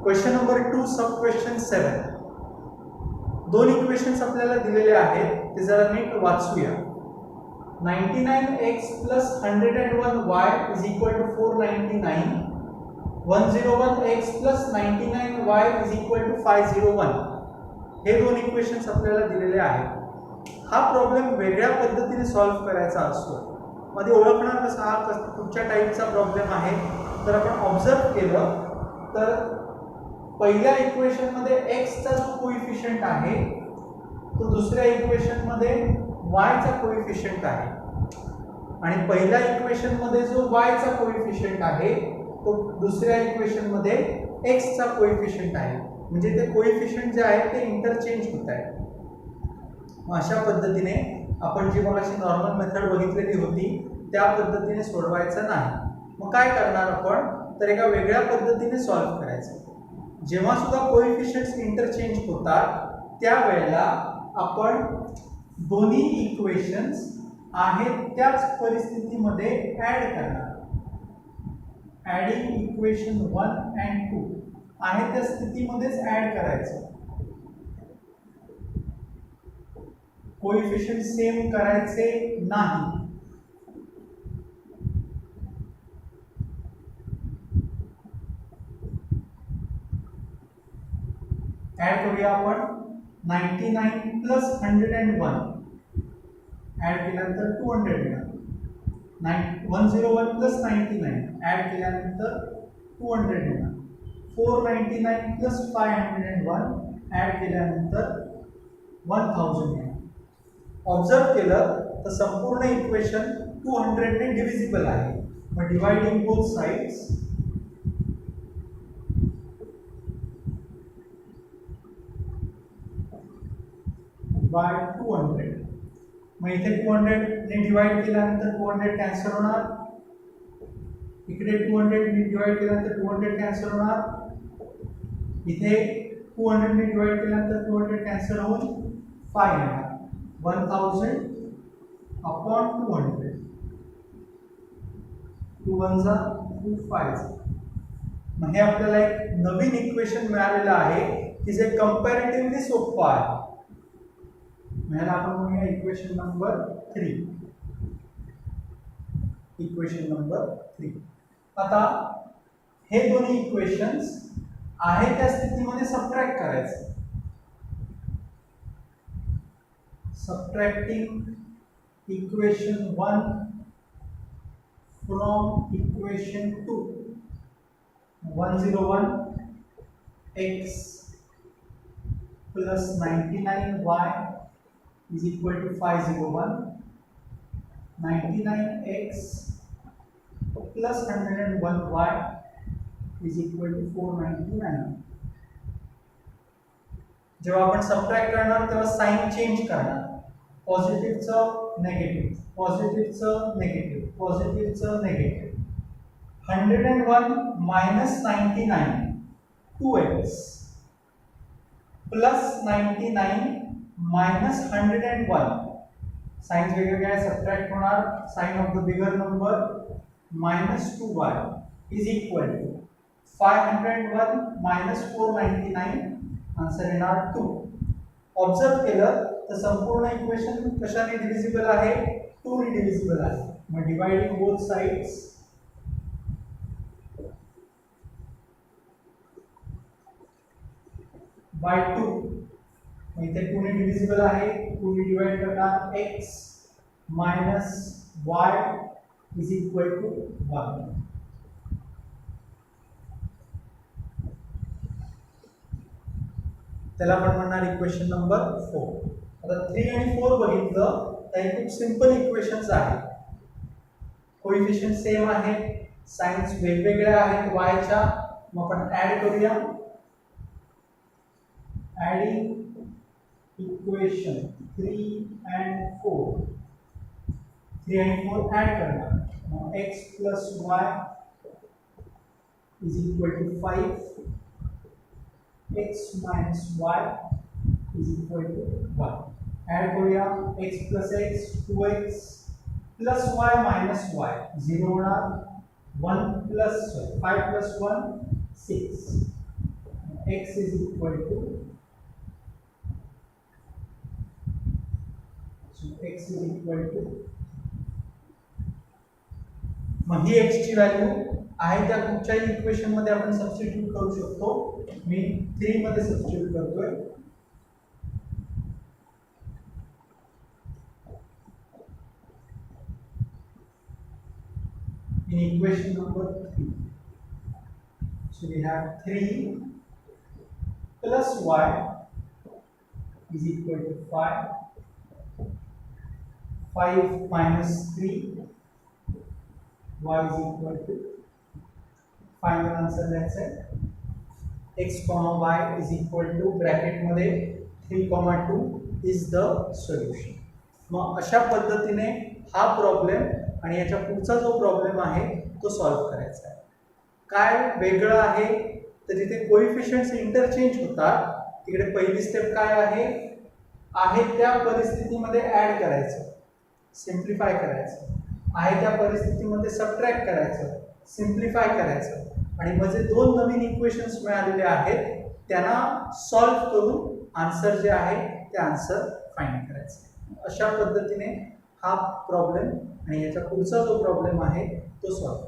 Question number 2 सब question 7. दोन equations आपल्याला दिलेले आहेत ते जरा नीट वाचूया. 99x plus 101y is equal to 499. 101x plus 99y is equal to 501. हे दोन इक्वेशन्स आपल्याला दिलेले आहेत. हा प्रॉब्लेम वेगळ्या पद्धतीने सॉल्व्ह करायचा असतो. मध्ये ओळखणार कसं हा कुठच्या टाईपचा प्रॉब्लेम आहे तर आपण ऑब्झर्व केलं तर पहिल्या इक्वेशन मध्ये x चा जो कोएफिशियंट आहे तो दुसऱ्या इक्वेशन मध्ये y चा कोएफिशियंट आहे आणि पहिल्या इक्वेशन मध्ये जो y चा कोएफिशियंट आहे तो दुसऱ्या इक्वेशन मध्ये x चा कोएफिशियंट आहे. म्हणजे ते कोएफिशियंट जे आहे ते इंटरचेंज होत आहे. अशा पद्धतीने आपण जी मगाशी नॉर्मल मेथड बघितलेली होती त्या पद्धतीने सोडवायचं नाही. मग काय करणार आपण तर एका वेगळ्या पद्धतीने सॉल्व्ह करायचं. जेव्हा सुद्धा कोएफिशियंट्स इंटरचेंज होतात त्यावेळेला आपण दोन्ही इक्वेशन्स आहेत त्याच परिस्थितीमध्ये ऍड करणार. ऍडिंग इक्वेशन 1 and 2 आहे त्या स्थितीमध्येच ऍड करायचं. कोएफिशियंट सेम करायचे नाही. ऍड करूया आपण 99 प्लस 101 ऍड केल्यानंतर 200 मिळालं. 101 प्लस 99 ऍड केल्यानंतर 200 मिळालं. 499 प्लस 501 ऍड केल्यानंतर 1000 मिळालं. ऑब्झर्व केलं तर संपूर्ण इक्वेशन 200 ने डिव्हिजिबल आहे. मग डिवाइडिंग बोथ साइड्स बाय 200. मग इथे 200 ने डिवाइड केल्यानंतर 200 कॅन्सल होणार. इकडे 200 ने डिवाइड केल्यानंतर 200 कॅन्सल होणार. इथे 200 ने डिवाइड केल्यानंतर 200 कॅन्सल होऊन 5 येणार. 1000 अपॉन 200. 2 1 जा 2 5. मग हे आपल्याला एक नवीन इक्वेशन मिळालेलं आहे की जे कंपॅरेटिव्हली सोपं आहे. ह्याला आपण म्हणूया इक्वेशन नंबर 3. Equation number 3. आता हे दोन्ही इक्वेशन्स आहे त्या स्थितीमध्ये सबट्रॅक्ट करायचं. Subtracting equation 1 from equation 2. 101 x plus 99y is equal to 501. 99x plus 101y is equal to 499. जेव्हा आपण सबट्रॅक्ट करणार तेव्हा साइन चेंज करणार. पॉझिटिव्हचं नेगेटिव्ह, पॉझिटिव्हचं नेगेटिव्ह, पॉझिटिव्हचं negative. 101 minus 99 2x plus 99 minus 101. Signs वेगवेगळे आहे. सबट्रॅक्ट होणार. Sign of the bigger number minus 2y is equal to 501 minus 499. Answer येणार 2. ऑब्झर्व केलं तर संपूर्ण इक्वेशन कशाने डिव्हिजिबल आहे 2 ने डिव्हिजिबल आहे. मग डिवाइडिंग बोथ साइड्स बाय 2. इथे 2 ने डिव्हिजिबल आहे. 2 ने डिवाइड करणार x minus y is equal to 1. त्याला आपण म्हणणार इक्वेशन नंबर 4. आता 3 आणि 4 बघितलं तर हे खूप सिंपल इक्वेशन्स आहेत. कोएफिशियंट सेम आहे, साइन्स वेगवेगळ्या आहेत y च्या. मग आपण ऍड करूया. Adding equation 3 and 4. 3 and 4 add करणार. मग x plus y is equal to 5. x minus y is equal to 1. Add करूया. x plus x 2x plus y minus y 0 होणार. 1 plus 5 plus 1 6. x is equal to x is equal to, मग ही x ची value आहे त्या कुठच्याही equation मध्ये आपण सबस्टिट्यूट करू शकतो. मी 3 मध्ये सबस्टिट्यूट करतोय. In equation number 3, so we have 3 plus y is equal to 5. 5 minus 3, y is equal to, final answer that's it, x comma y is equal to bracket मध्ये 3 comma 2 is the solution. मग अशा पद्धतीने हा problem आणि याच्या पुढचा जो problem आहे तो सॉल्व्ह करायचा आहे. काय वेगळं आहे तर तिथे कोएफिशियंट्स इंटरचेंज होतात. तिकडे पहिली स्टेप काय आहे त्या परिस्थितीमध्ये ऍड करायचं, सिम्प्लिफाय करायचं, आहे त्या परिस्थितीमध्ये सबट्रॅक्ट करायचं, सिम्प्लिफाय करायचं, आणि मग जे 2 नवीन इक्वेशन्स मिळालेले आहेत त्यांना सॉल्व्ह करून आन्सर जे आहे ते आन्सर फाइंड करायचं. अशा पद्धतीने हा प्रॉब्लेम आणि याचा पुढचा जो प्रॉब्लेम आहे तो सॉल्व्ह